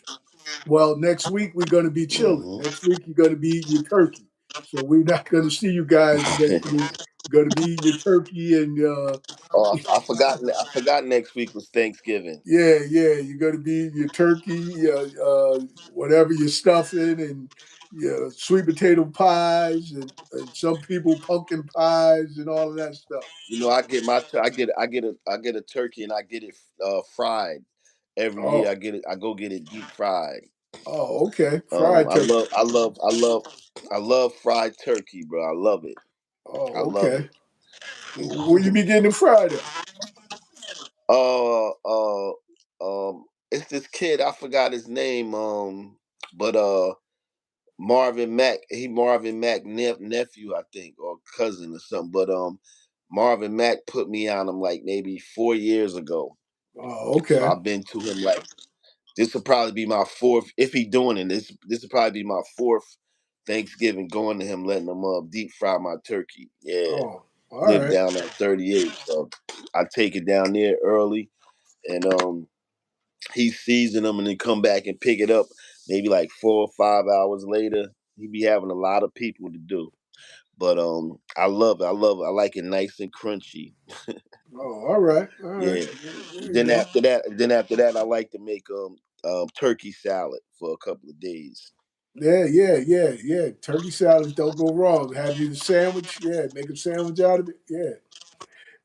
Well, next week we're going to be chilling. Mhm. Next week you're going to be eating your turkey. So we're not going to see you guys next week. You're going to be eating your turkey and Oh, I forgot. I forgot. Next week was Thanksgiving. yeah, yeah, you're going to be eating your turkey, whatever you're stuffing, and sweet potato pies, and some people pumpkin pies and all of that stuff. I get I get a turkey, and I get it fried every year. Oh, I go get it deep fried. oh, okay, fried turkey. I love fried turkey, bro. I love it. I Oh, love okay. it. Where you be getting it fried at? uh, uh, it's this kid. I forgot his name. But Marvin Mack. He Marvin Mack nephew, I think, or cousin or something. But Marvin Mack put me on him like maybe 4 years ago. Oh, So okay. I've been to him like this will probably be my fourth. If he doing it, this will probably be my fourth Thanksgiving going to him, letting him deep fry my turkey. Yeah, Oh, all live right. down at 38, so I take it down there early, and he season them and then come back and pick it up maybe like 4 or 5 hours later. He be having a lot of people to do. But I love it. I love it. I like it nice and crunchy. Oh, all right. All right. Yeah. There you go. Then after that, I like to make turkey salad for a couple of days. Yeah, yeah, yeah, yeah. Turkey salads don't go wrong. Have you the sandwich? Yeah, make a sandwich out of it. Yeah.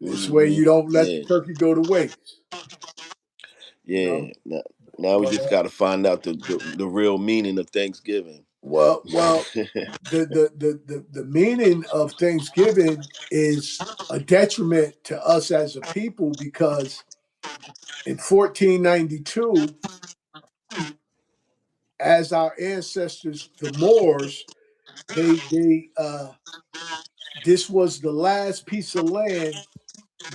This way Hmm. you don't let the Yeah. turkey go to waste. You know. Yeah. Now we But just got to find out the real meaning of Thanksgiving. well, the meaning of Thanksgiving is a detriment to us as a people because in 1492, as our ancestors, the Moors, they this was the last piece of land.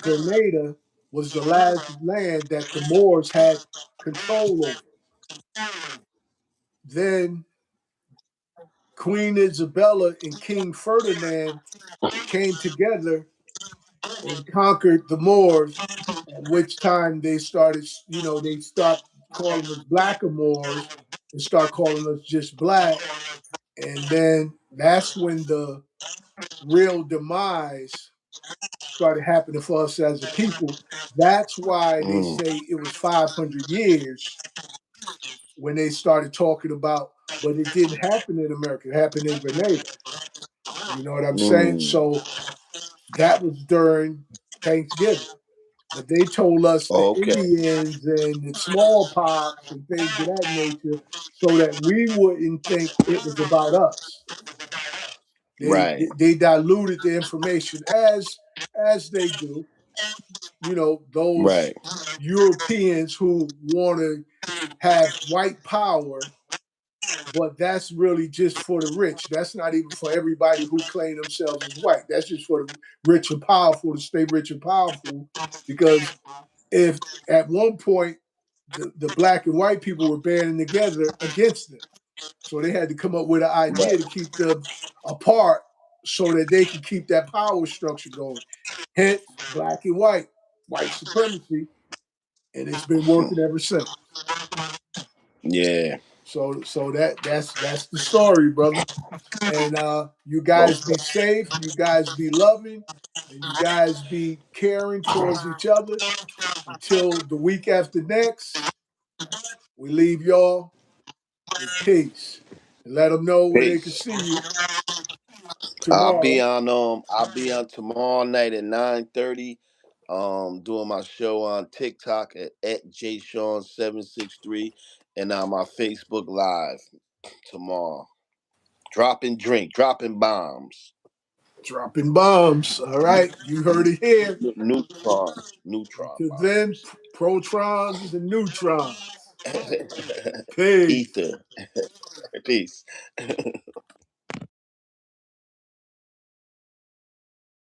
Grenada was the last land that the Moors had control over. Then Queen Isabella and King Ferdinand came together and conquered the Moors, at which time they started, they stopped calling us blackamoors and start calling us just black. And then that's when the real demise started happening for us as a people. That's why they Mm, say it was 500 years when they started talking about, but it didn't happen in America. It happened in Grenada. You know what I'm saying? mm. So that was during Thanksgiving. But they told us the Okay. Indians and the smallpox and things of that nature so that we wouldn't think it was about us. They Right. they diluted the information as they do. Those Right. Europeans who want to have white power, but that's really just for the rich. That's not even for everybody who claim themselves as white. That's just for the rich and powerful to stay rich and powerful. Because if at one point the black and white people were banding together against them, so they had to come up with an idea to Right. keep them apart so that they could keep that power structure going. Hence, black and white supremacy, and it's been working ever since. Yeah. So that's the story, brother. And you guys be Okay. safe, you guys be loving, and you guys be caring towards each other. Until the week after next, we leave y'all with peace. And let them know where they can Peace. see you I'll be tomorrow. on tomorrow night at 9:30. Doing my show on TikTok at jshawn763 and on my Facebook Live tomorrow. Dropping bombs. Dropping bombs. All right. You heard it here. Neutron. Neutron Until then, bombs. protons and neutrons. Peace. Ether. Peace.